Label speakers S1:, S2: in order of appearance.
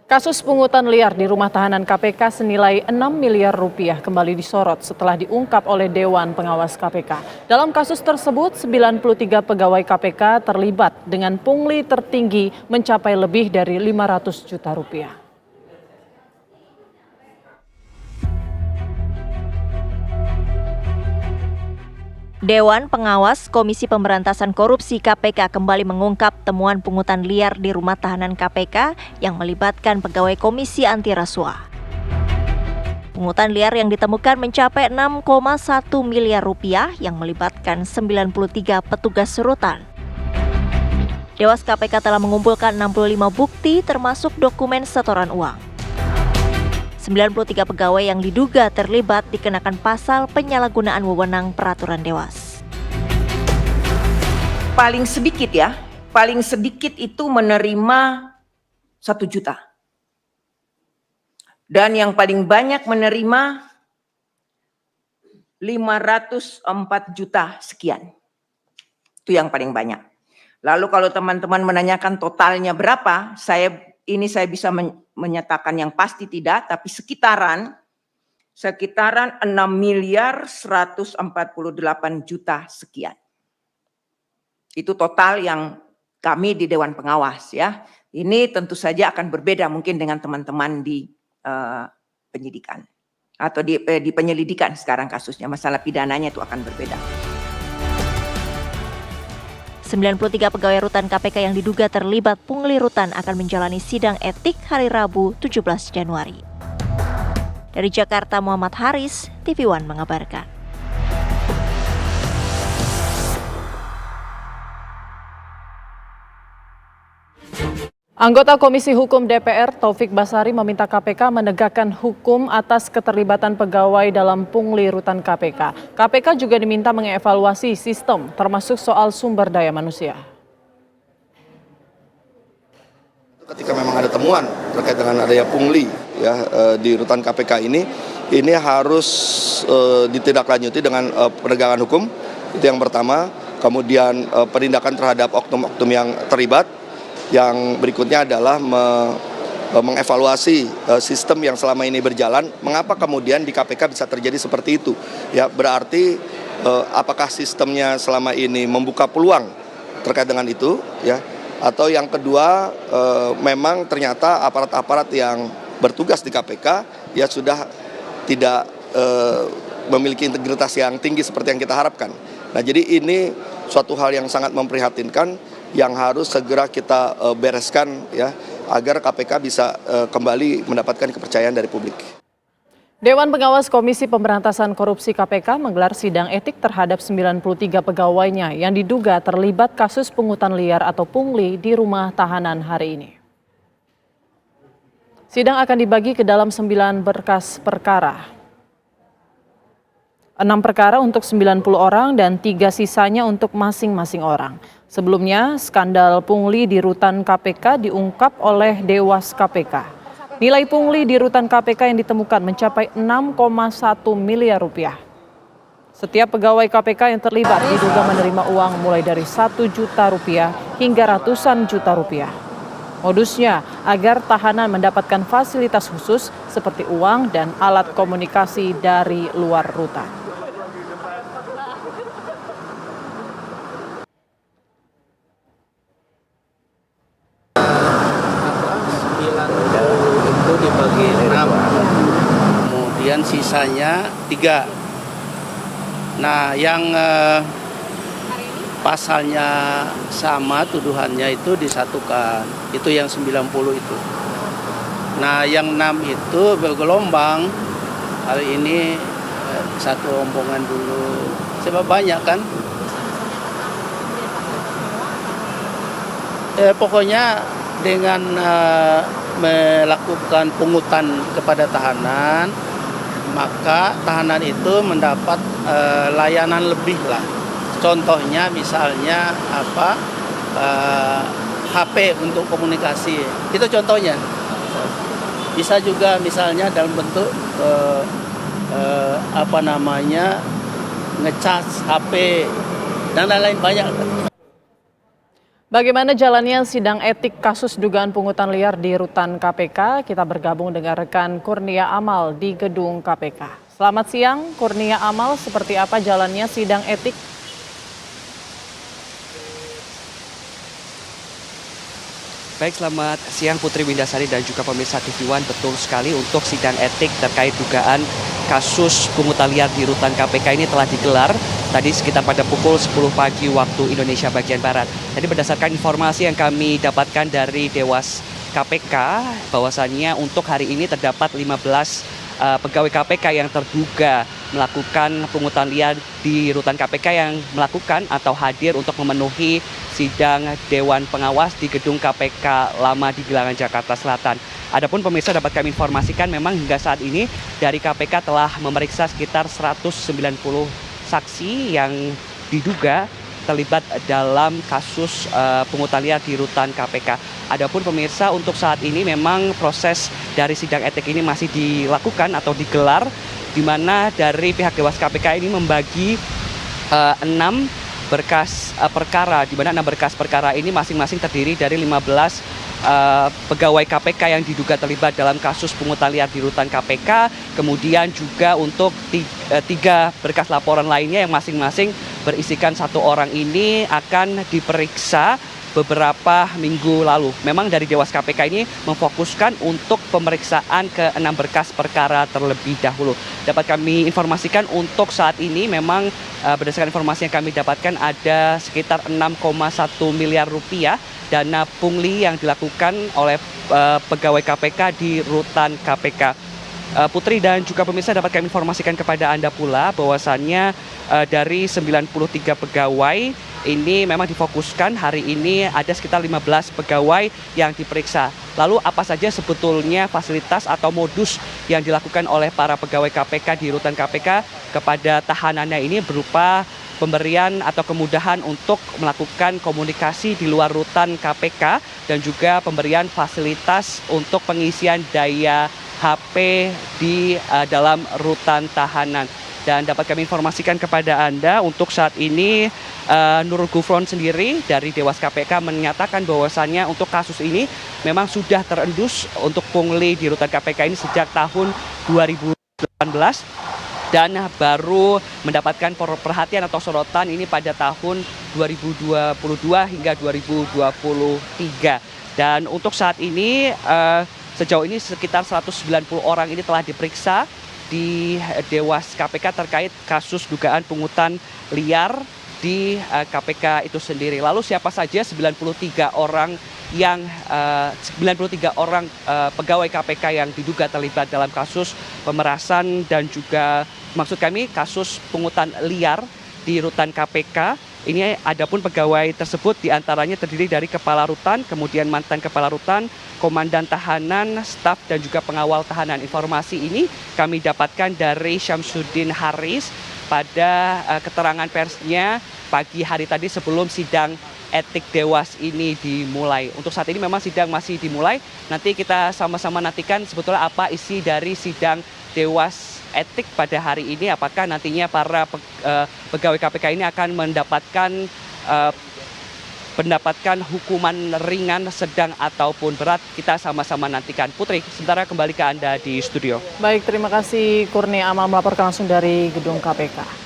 S1: Kasus pungutan liar di rumah tahanan KPK senilai 6 miliar rupiah kembali disorot setelah diungkap oleh Dewan Pengawas KPK. Dalam kasus tersebut, 93 pegawai KPK terlibat dengan pungli tertinggi mencapai lebih dari 500 juta rupiah.
S2: Dewan Pengawas Komisi Pemberantasan Korupsi KPK kembali mengungkap temuan pungutan liar di rumah tahanan KPK yang melibatkan pegawai Komisi Anti Rasuah. Pungutan liar yang ditemukan mencapai 6,1 miliar rupiah yang melibatkan 93 petugas rutan. Dewas KPK telah mengumpulkan 65 bukti termasuk dokumen setoran uang. 93 pegawai yang diduga terlibat dikenakan pasal penyalahgunaan wewenang peraturan Dewas.
S3: Paling sedikit itu menerima 1 juta. Dan yang paling banyak menerima 504 juta sekian. Itu yang paling banyak. Lalu kalau teman-teman menanyakan totalnya berapa, saya bisa menyatakan yang pasti tidak, tapi sekitaran 6 miliar 148 juta sekian. Itu total yang kami di Dewan Pengawas ya. Ini tentu saja akan berbeda mungkin dengan teman-teman di penyidikan atau di penyelidikan sekarang kasusnya. Masalah pidananya itu akan berbeda.
S2: 93 pegawai rutan KPK yang diduga terlibat pungli rutan akan menjalani sidang etik hari Rabu 17 Januari. Dari Jakarta, Muhammad Haris, TV One mengabarkan.
S1: Anggota Komisi Hukum DPR Taufik Basari meminta KPK menegakkan hukum atas keterlibatan pegawai dalam pungli rutan KPK. KPK juga diminta mengevaluasi sistem termasuk soal sumber daya manusia.
S4: Ketika memang ada temuan terkait dengan adanya pungli ya di rutan KPK ini harus ditindaklanjuti dengan penegakan hukum, itu yang pertama. Kemudian penindakan terhadap oknum-oknum yang terlibat. Yang berikutnya adalah mengevaluasi sistem yang selama ini berjalan. Mengapa kemudian di KPK bisa terjadi seperti itu? Ya, berarti apakah sistemnya selama ini membuka peluang terkait dengan itu? Ya, atau yang kedua memang ternyata aparat-aparat yang bertugas di KPK ya sudah tidak memiliki integritas yang tinggi seperti yang kita harapkan. Nah, jadi ini suatu hal yang sangat memprihatinkan, yang harus segera kita bereskan ya agar KPK bisa kembali mendapatkan kepercayaan dari publik.
S1: Dewan Pengawas Komisi Pemberantasan Korupsi KPK menggelar sidang etik terhadap 93 pegawainya yang diduga terlibat kasus pungutan liar atau pungli di rumah tahanan hari ini. Sidang akan dibagi ke dalam 9 berkas perkara. 6 perkara untuk 90 orang dan 3 sisanya untuk masing-masing orang. Sebelumnya, skandal pungli di rutan KPK diungkap oleh Dewas KPK. Nilai pungli di rutan KPK yang ditemukan mencapai 6,1 miliar rupiah. Setiap pegawai KPK yang terlibat diduga menerima uang mulai dari 1 juta rupiah hingga ratusan juta rupiah. Modusnya agar tahanan mendapatkan fasilitas khusus seperti uang dan alat komunikasi dari luar rutan.
S5: Itu dibagi 6, kemudian sisanya 3. Nah, yang pasalnya sama, tuduhannya itu disatukan, itu yang 90 itu. Nah, yang 6 itu bergelombang. Hari ini satu rombongan dulu, sebab banyak kan. Pokoknya dengan melakukan pungutan kepada tahanan, maka tahanan itu mendapat layanan lebih lah. Contohnya misalnya HP untuk komunikasi, itu contohnya. Bisa juga misalnya dalam bentuk ngecas HP dan lain-lain banyak.
S1: Bagaimana jalannya sidang etik kasus dugaan pungutan liar di rutan KPK? Kita bergabung dengan rekan Kurnia Amal di gedung KPK. Selamat siang, Kurnia Amal. Seperti apa jalannya sidang etik?
S6: Baik, selamat siang Putri Windasari dan juga pemirsa TV One. Betul sekali, untuk sidang etik terkait dugaan kasus pungutan liar di rutan KPK ini telah digelar tadi sekitar pada pukul 10 pagi waktu Indonesia bagian Barat. Jadi berdasarkan informasi yang kami dapatkan dari Dewas KPK, bahwasannya untuk hari ini terdapat 15 pegawai KPK yang terduga melakukan pungutan liar di rutan KPK yang melakukan atau hadir untuk memenuhi sidang Dewan Pengawas di gedung KPK lama di Gilangan, Jakarta Selatan. Adapun pemirsa, dapat kami informasikan memang hingga saat ini dari KPK telah memeriksa sekitar 190 saksi yang diduga terlibat dalam kasus pungutan liar di rutan KPK. Adapun pemirsa, untuk saat ini memang proses dari sidang etik ini masih dilakukan atau digelar, di mana dari pihak Dewas KPK ini membagi 6 berkas perkara, di mana 6 berkas perkara ini masing-masing terdiri dari 15 pegawai KPK yang diduga terlibat dalam kasus pungutan liar di rutan KPK, kemudian juga untuk 3 berkas laporan lainnya yang masing-masing berisikan 1 orang ini akan diperiksa beberapa minggu lalu. Memang dari Dewas KPK ini memfokuskan untuk pemeriksaan ke 6 berkas perkara terlebih dahulu. Dapat kami informasikan untuk saat ini memang berdasarkan informasi yang kami dapatkan ada sekitar 6,1 miliar rupiah dana pungli yang dilakukan oleh pegawai KPK di rutan KPK. Putri dan juga pemirsa, dapat kami informasikan kepada Anda pula bahwasannya dari 93 pegawai ini memang difokuskan hari ini ada sekitar 15 pegawai yang diperiksa. Lalu apa saja sebetulnya fasilitas atau modus yang dilakukan oleh para pegawai KPK di rutan KPK kepada tahanannya ini, berupa pemberian atau kemudahan untuk melakukan komunikasi di luar rutan KPK dan juga pemberian fasilitas untuk pengisian daya HP di dalam rutan tahanan. Dan dapat kami informasikan kepada Anda untuk saat ini Nurul Gufron sendiri dari Dewas KPK menyatakan bahwasannya untuk kasus ini memang sudah terendus untuk pungli di rutan KPK ini sejak tahun 2018 dan baru mendapatkan perhatian atau sorotan ini pada tahun 2022 hingga 2023. Dan untuk saat ini sejauh ini sekitar 190 orang ini telah diperiksa di Dewas KPK terkait kasus dugaan pungutan liar di KPK itu sendiri. Lalu siapa saja 93 orang pegawai KPK yang diduga terlibat dalam kasus pemerasan dan juga maksud kami kasus pungutan liar di rutan KPK. Ini adapun pegawai tersebut diantaranya terdiri dari kepala rutan, kemudian mantan kepala rutan, komandan tahanan, staf dan juga pengawal tahanan. Informasi ini kami dapatkan dari Syamsuddin Haris pada keterangan persnya pagi hari tadi sebelum sidang etik Dewas ini dimulai. Untuk saat ini memang sidang masih dimulai. Nanti kita sama-sama nantikan sebetulnya apa isi dari sidang Dewas etik pada hari ini. Apakah nantinya para pegawai KPK ini akan mendapatkan hukuman ringan, sedang ataupun berat. Kita sama-sama nantikan. Putri, sementara kembali ke Anda di studio.
S1: Baik, terima kasih Kurnia Amal melaporkan langsung dari gedung KPK.